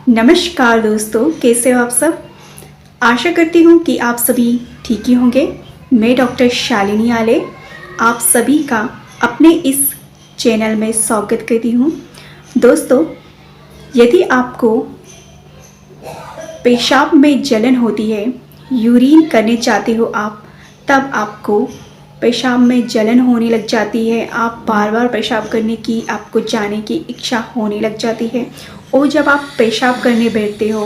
नमस्कार दोस्तों, कैसे हो आप सब। आशा करती हूँ कि आप सभी ठीक ही होंगे। मैं डॉक्टर शालिनी आले आप सभी का अपने इस चैनल में स्वागत करती हूँ। दोस्तों, यदि आपको पेशाब में जलन होती है, यूरिन करने चाहते हो आप, तब आपको पेशाब में जलन होने लग जाती है, आप बार बार पेशाब करने की आपको जाने की इच्छा होने लग जाती है, और जब आप पेशाब करने बैठते हो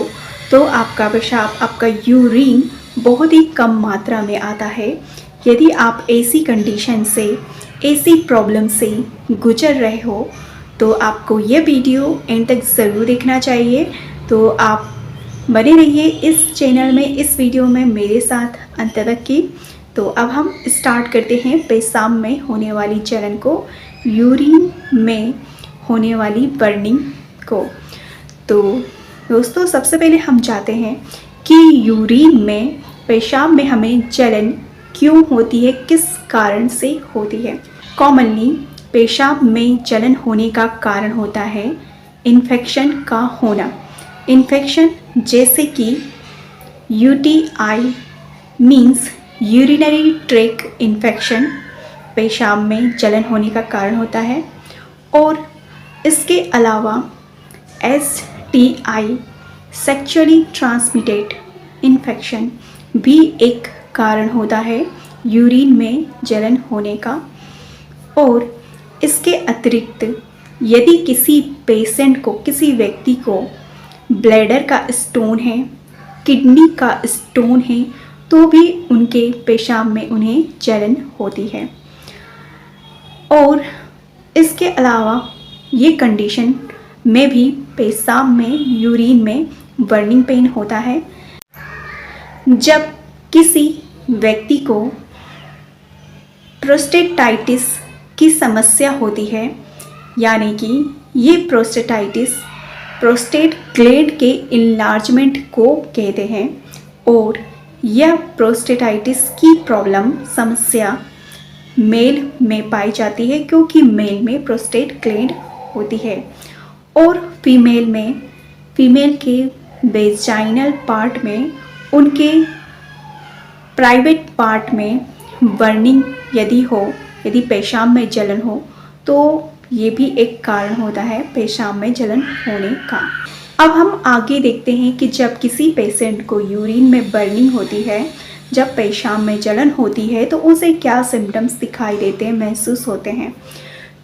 तो आपका पेशाब, आपका यूरिन बहुत ही कम मात्रा में आता है। यदि आप ऐसी कंडीशन से, ऐसी प्रॉब्लम से गुजर रहे हो तो आपको ये वीडियो एंड तक ज़रूर देखना चाहिए। तो आप बने रहिए इस चैनल में, इस वीडियो में मेरे साथ अंत तक की। तो अब हम स्टार्ट करते हैं पेशाब में होने वाली जलन को, यूरिन में होने वाली बर्निंग को। तो दोस्तों, सबसे पहले हम जानते हैं कि यूरिन में, पेशाब में हमें जलन क्यों होती है, किस कारण से होती है। कॉमनली पेशाब में जलन होने का कारण होता है इन्फेक्शन का होना। इन्फेक्शन जैसे कि UTI means urinary tract infection पेशाब में जलन होने का कारण होता है। और इसके अलावा STI सेक्सुअली ट्रांसमिटेड इन्फेक्शन भी एक कारण होता है यूरिन में जलन होने का। और इसके अतिरिक्त यदि किसी पेशेंट को, किसी व्यक्ति को ब्लैडर का स्टोन है, किडनी का स्टोन है, तो भी उनके पेशाब में उन्हें जलन होती है। और इसके अलावा ये कंडीशन में भी पेशाब में, यूरिन में बर्निंग पेन होता है। जब किसी व्यक्ति को प्रोस्टेटाइटिस की समस्या होती है, यानी कि ये प्रोस्टेटाइटिस प्रोस्टेट ग्लैंड के इन्लार्जमेंट को कहते हैं। और यह प्रोस्टेटाइटिस की प्रॉब्लम, समस्या मेल में पाई जाती है, क्योंकि मेल में प्रोस्टेट ग्लैंड होती है। और फीमेल में, फीमेल के वेजाइनल पार्ट में, उनके प्राइवेट पार्ट में बर्निंग यदि हो, यदि पेशाब में जलन हो, तो ये भी एक कारण होता है पेशाब में जलन होने का। अब हम आगे देखते हैं कि जब किसी पेशेंट को यूरिन में बर्निंग होती है, जब पेशाब में जलन होती है, तो उसे क्या सिम्टम्स दिखाई देते हैं, महसूस होते हैं।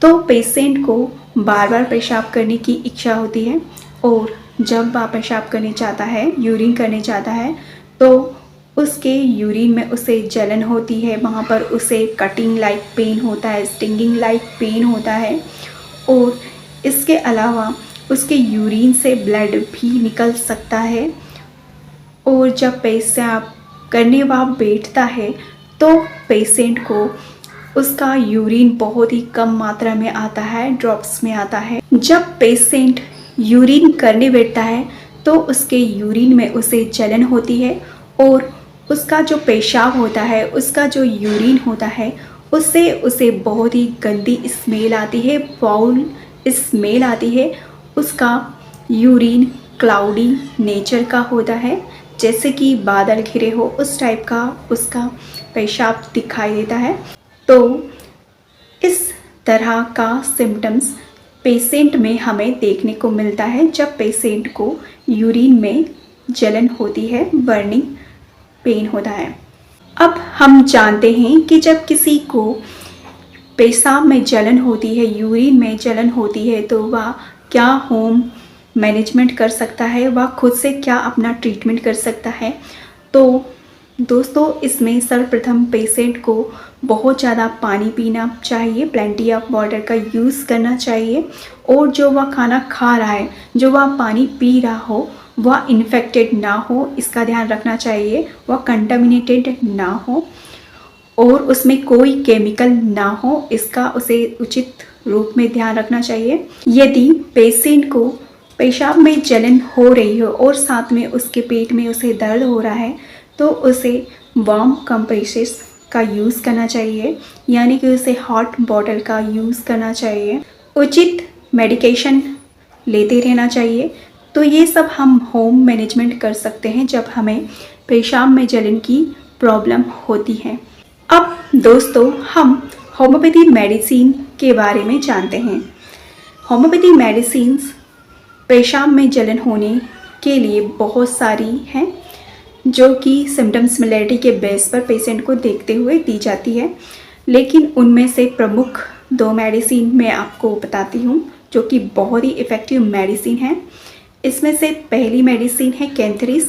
तो पेशेंट को बार बार पेशाब करने की इच्छा होती है, और जब वह पेशाब करने चाहता है, यूरिन करने चाहता है, तो उसके यूरिन में उसे जलन होती है, वहाँ पर उसे कटिंग लाइक पेन होता है, स्टिंगिंग लाइक पेन होता है। और इसके अलावा उसके यूरिन से ब्लड भी निकल सकता है। और जब पेशाब करने वह बैठता है तो पेशेंट को उसका यूरिन बहुत ही कम मात्रा में आता है, ड्रॉप्स में आता है। जब पेशेंट यूरिन करने बैठता है तो उसके यूरिन में उसे जलन होती है, और उसका जो पेशाब होता है, उसका जो यूरिन होता है, उससे उसे बहुत ही गंदी स्मेल आती है, फाउल स्मेल आती है। उसका यूरिन क्लाउडी नेचर का होता है, जैसे कि बादल घिरे हो उस टाइप का उसका पेशाब दिखाई देता है। तो इस तरह का सिम्टम्स पेशेंट में हमें देखने को मिलता है जब पेशेंट को यूरिन में जलन होती है, बर्निंग पेन होता है। अब हम जानते हैं कि जब किसी को पेशाब में जलन होती है, यूरिन में जलन होती है, तो वह क्या होम मैनेजमेंट कर सकता है, वह खुद से क्या अपना ट्रीटमेंट कर सकता है। तो दोस्तों, इसमें सर्वप्रथम पेशेंट को बहुत ज़्यादा पानी पीना चाहिए, प्लेंटी ऑफ वाटर का यूज़ करना चाहिए। और जो वह खाना खा रहा है, जो वह पानी पी रहा हो, वह इन्फेक्टेड ना हो, इसका ध्यान रखना चाहिए, वह कंटामिनेटेड ना हो, और उसमें कोई केमिकल ना हो, इसका उसे उचित रूप में ध्यान रखना चाहिए। यदि पेशेंट को पेशाब में जलन हो रही हो और साथ में उसके पेट में उसे दर्द हो रहा है, तो उसे वार्म कंप्रेसेस का यूज़ करना चाहिए, यानी कि उसे हॉट बॉटल का यूज़ करना चाहिए। उचित मेडिकेशन लेते रहना चाहिए, तो ये सब हम होम मैनेजमेंट कर सकते हैं जब हमें पेशाब में जलन की प्रॉब्लम होती है। अब दोस्तों हम होम्योपैथी मेडिसिन के बारे में जानते हैं। होम्योपैथी मेडिसिन्स पेशाब में जलन होने के लिए बहुत सारी हैं जो कि सिम्टम्स सिमिलैरिटी के बेस पर पेशेंट को देखते हुए दी जाती है, लेकिन उनमें से प्रमुख 2 मेडिसिन मैं आपको बताती हूँ जो कि बहुत ही इफ़ेक्टिव मेडिसिन है। इसमें से पहली मेडिसिन है कैंथरिस।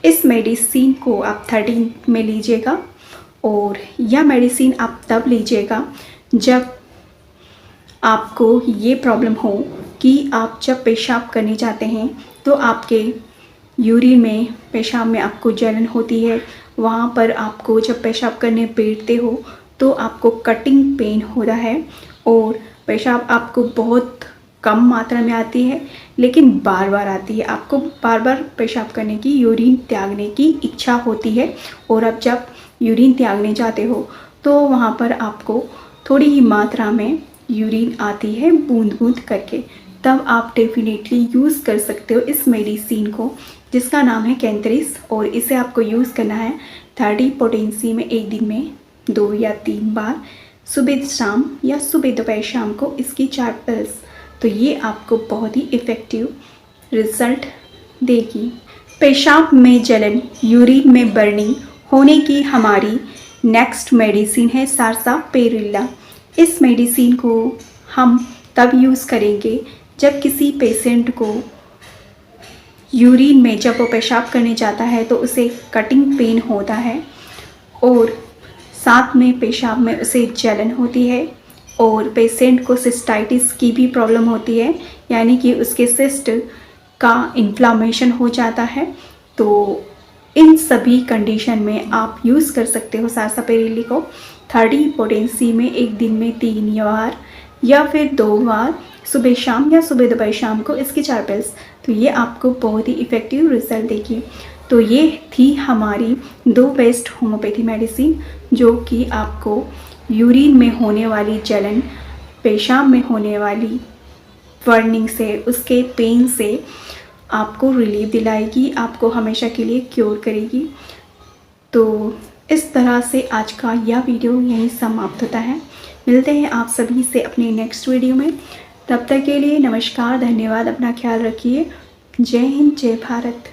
इस मेडिसिन को आप 13 में लीजिएगा और यह मेडिसिन आप तब लीजिएगा जब आपको ये प्रॉब्लम हो कि आप जब पेशाब करने जाते हैं तो आपके यूरिन में, पेशाब में आपको जलन होती है। वहाँ पर आपको जब पेशाब करने बैठते हो तो आपको कटिंग पेन हो रहा है और पेशाब आपको बहुत कम मात्रा में आती है लेकिन बार बार आती है। आपको बार बार पेशाब करने की, यूरिन त्यागने की इच्छा होती है और अब जब यूरिन त्यागने जाते हो तो वहाँ पर आपको थोड़ी ही मात्रा में यूरिन आती है बूंद बूंद करके। तब आप डेफिनेटली यूज़ कर सकते हो इस मेडिसिन को जिसका नाम है कैंथरिस और इसे आपको यूज़ करना है 30 पोटेंसी में एक दिन में 2 या 3 बार, सुबह शाम या सुबह दोपहर शाम को इसकी 4 पिल्स। तो ये आपको बहुत ही इफ़ेक्टिव रिज़ल्ट देगी। पेशाब में जलन, यूरिन में बर्निंग होने की हमारी नेक्स्ट मेडिसिन है सारसापेरिल्ला। इस मेडिसिन को हम तब यूज़ करेंगे जब किसी पेशेंट को यूरिन में, जब वो पेशाब करने जाता है तो उसे कटिंग पेन होता है और साथ में पेशाब में उसे जलन होती है और पेशेंट को सिस्टाइटिस की भी प्रॉब्लम होती है, यानी कि उसके सिस्ट का इन्फ्लामेशन हो जाता है। तो इन सभी कंडीशन में आप यूज़ कर सकते हो सारसापेरिल्ला को 30 पोटेंसी में एक दिन में 3 बार या फिर 2 बार, सुबह शाम या सुबह दोपहर शाम को इसकी 4 पिल्स। तो ये आपको बहुत ही इफ़ेक्टिव रिजल्ट देगी। तो ये थी हमारी 2 बेस्ट होम्योपैथी मेडिसिन जो कि आपको यूरिन में होने वाली जलन, पेशाब में होने वाली बर्निंग से, उसके पेन से आपको रिलीफ दिलाएगी, आपको हमेशा के लिए क्योर करेगी। तो इस तरह से आज का यह वीडियो यहीं समाप्त होता है। मिलते हैं आप सभी से अपने नेक्स्ट वीडियो में। तब तक के लिए नमस्कार, धन्यवाद, अपना ख्याल रखिए। जय हिंद, जय भारत।